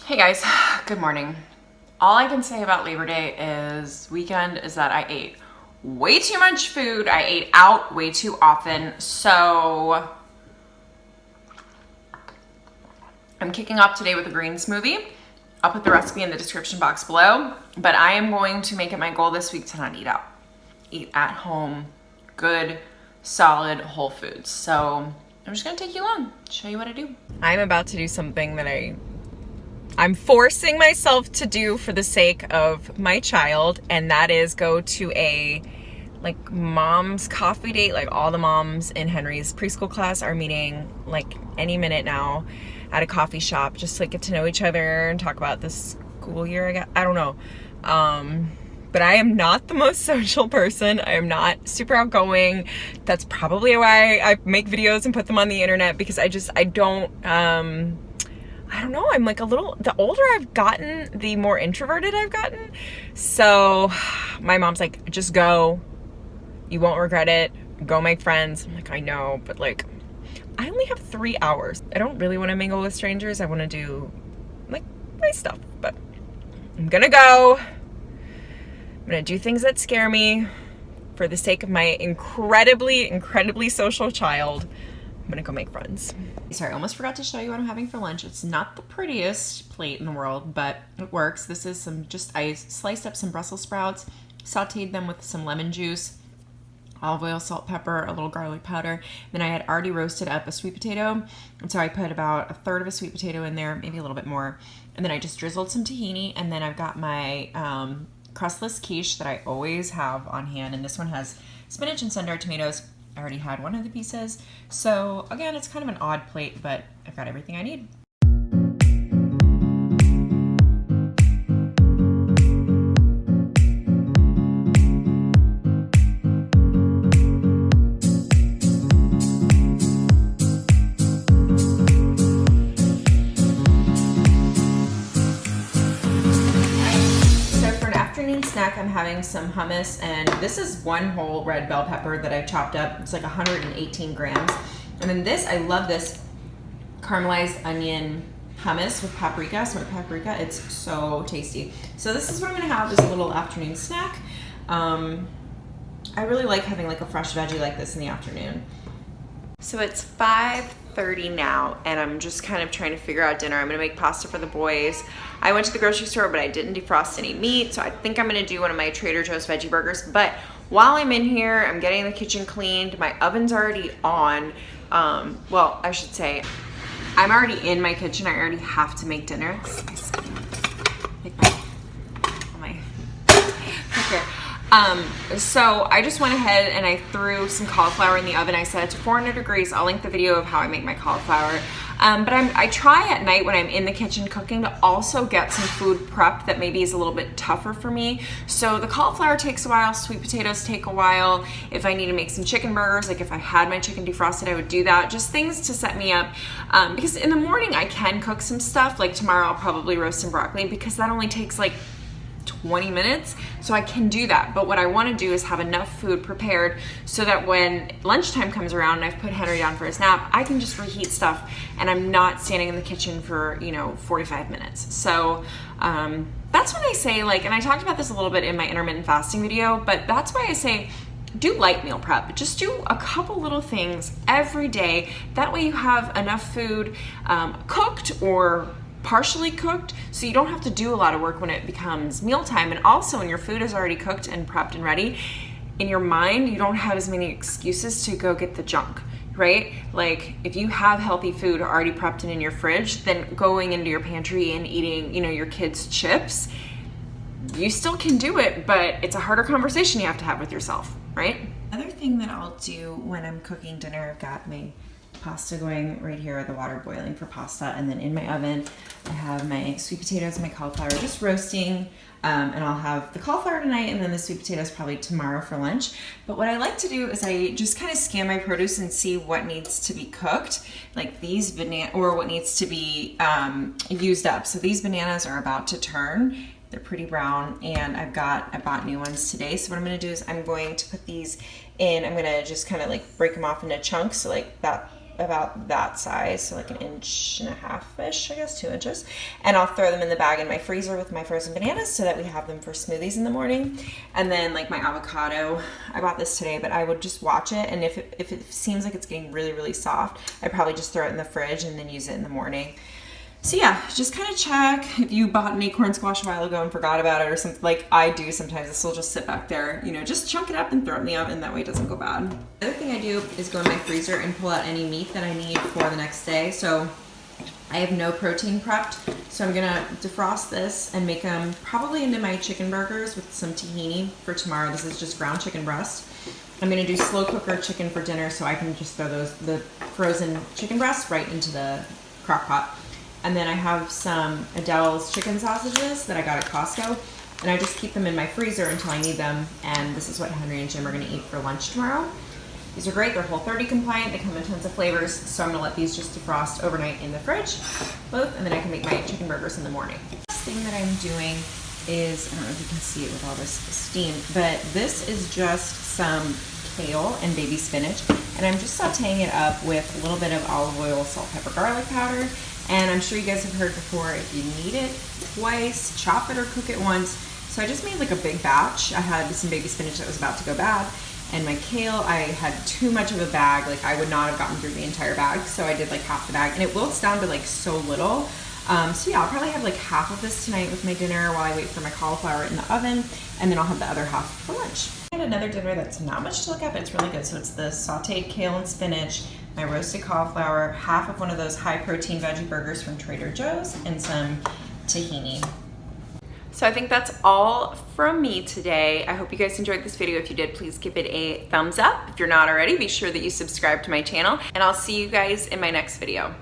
Hey guys, good morning. All I can say about Labor Day weekend is that I ate way too much food. I ate out way too often. So I'm kicking off today with a green smoothie. I'll put the recipe in the description box below, but I am going to make it my goal this week to not eat out. Eat at home, good, solid, whole foods. So I'm just gonna take you along, show you what I do. I'm about to do something that I'm forcing myself to do for the sake of my child, and that is go to a mom's coffee date. Like all the moms in Henry's preschool class are meeting like any minute now at a coffee shop, just to get to know each other and talk about the school year. I don't know. But I am not the most social person. I am not super outgoing. That's probably why I make videos and put them on the internet, because I don't know. I'm like the older I've gotten, the more introverted I've gotten. So my mom's like, just go. You won't regret it. Go make friends. I'm like, I know, but like, I only have 3 hours. I don't really want to mingle with strangers. I want to do like my stuff, but I'm gonna go. I'm gonna do things that scare me for the sake of my incredibly social child. I'm gonna go make friends. Sorry, I almost forgot to show you what I'm having for lunch. It's not the prettiest plate in the world, but it works. This is I sliced up some Brussels sprouts, sauteed them with some lemon juice, olive oil, salt, pepper, a little garlic powder. Then I had already roasted up a sweet potato, and so I put about 1/3 of a sweet potato in there, maybe a little bit more. And then I just drizzled some tahini, and then I've got my crustless quiche that I always have on hand, and this one has spinach and sun-dried tomatoes. I already had one of the pieces. So again, it's kind of an odd plate, but I've got everything I need. Snack, I'm having some hummus, and this is one whole red bell pepper that I chopped up. It's like 118 grams. And then I love this caramelized onion hummus with paprika, smoked paprika. It's so tasty. So this is what I'm gonna have as a little afternoon snack. I really like having like a fresh veggie like this in the afternoon. So it's 5:30 now, and I'm just kind of trying to figure out dinner. I'm gonna make pasta for the boys. I went to the grocery store, but I didn't defrost any meat, so I think I'm gonna do one of my Trader Joe's veggie burgers. But while I'm in here, I'm getting the kitchen cleaned. My oven's already on. Well, I should say, I'm already in my kitchen. I already have to make dinner. So I just went ahead and I threw some cauliflower in the oven. I set it to 400 degrees. I'll link the video of how I make my cauliflower. But I try at night when I'm in the kitchen cooking to also get some food prep that maybe is a little bit tougher for me. So the cauliflower takes a while, sweet potatoes take a while. If I need to make some chicken burgers, like if I had my chicken defrosted, I would do that. Just things to set me up. Because in the morning I can cook some stuff. Like tomorrow I'll probably roast some broccoli, because that only takes like 20 minutes, so I can do that. But what I want to do is have enough food prepared so that when lunchtime comes around and I've put Henry down for his nap, I can just reheat stuff and I'm not standing in the kitchen for 45 minutes. So that's when I say, like, and I talked about this a little bit in my intermittent fasting video, but that's why I say do light meal prep. Just do a couple little things every day. That way you have enough food cooked or partially cooked, so you don't have to do a lot of work when it becomes mealtime. And also when your food is already cooked and prepped and ready, in your mind you don't have as many excuses to go get the junk, right? Like if you have healthy food already prepped and in your fridge, then going into your pantry and eating your kids' chips, you still can do it, but it's a harder conversation you have to have with yourself, right? Another thing that I'll do when I'm cooking dinner, I've got my pasta going right here, the water boiling for pasta, and then in my oven I have my sweet potatoes and my cauliflower just roasting, and I'll have the cauliflower tonight and then the sweet potatoes probably tomorrow for lunch. But what I like to do is I just kind of scan my produce and see what needs to be cooked, like these bananas, or what needs to be used up. So these bananas are about to turn. They're pretty brown, and I bought new ones today. So what I'm gonna do is I'm going to put these in, I'm gonna just kind of like break them off into chunks, so like that about that size, so like 1.5 inches-ish, I guess, 2 inches. And I'll throw them in the bag in my freezer with my frozen bananas so that we have them for smoothies in the morning. And then like my avocado, I bought this today, but I would just watch it, and if it seems like it's getting really, really soft, I'd probably just throw it in the fridge and then use it in the morning. So yeah, just kind of check if you bought an acorn squash a while ago and forgot about it or something, like I do sometimes. This will just sit back there, you know, just chunk it up and throw it in the oven. That way it doesn't go bad. The other thing I do is go in my freezer and pull out any meat that I need for the next day. So I have no protein prepped, so I'm gonna defrost this and make them probably into my chicken burgers with some tahini for tomorrow. This is just ground chicken breast. I'm gonna do slow cooker chicken for dinner, so I can just throw the frozen chicken breasts right into the crock pot. And then I have some Adele's chicken sausages that I got at Costco, and I just keep them in my freezer until I need them. And this is what Henry and Jim are gonna eat for lunch tomorrow. These are great, they're Whole30 compliant, they come in tons of flavors, so I'm gonna let these just defrost overnight in the fridge, both, and then I can make my chicken burgers in the morning. The last thing that I'm doing is, I don't know if you can see it with all this steam, but this is just some kale and baby spinach, and I'm just sauteing it up with a little bit of olive oil, salt, pepper, garlic powder. And I'm sure you guys have heard before, if you knead it twice, chop it or cook it once. So I just made like a big batch. I had some baby spinach that was about to go bad, and my kale, I had too much of a bag. Like I would not have gotten through the entire bag, so I did like half the bag, and it wilts down to like so little. So yeah, I'll probably have like half of this tonight with my dinner while I wait for my cauliflower in the oven, and then I'll have the other half for lunch. I had another dinner that's not much to look at, but it's really good. So it's the sauteed kale and spinach, my roasted cauliflower, half of one of those high protein veggie burgers from Trader Joe's, and some tahini. So I think that's all from me today. I hope you guys enjoyed this video. If you did, please give it a thumbs up. If you're not already, be sure that you subscribe to my channel, and I'll see you guys in my next video.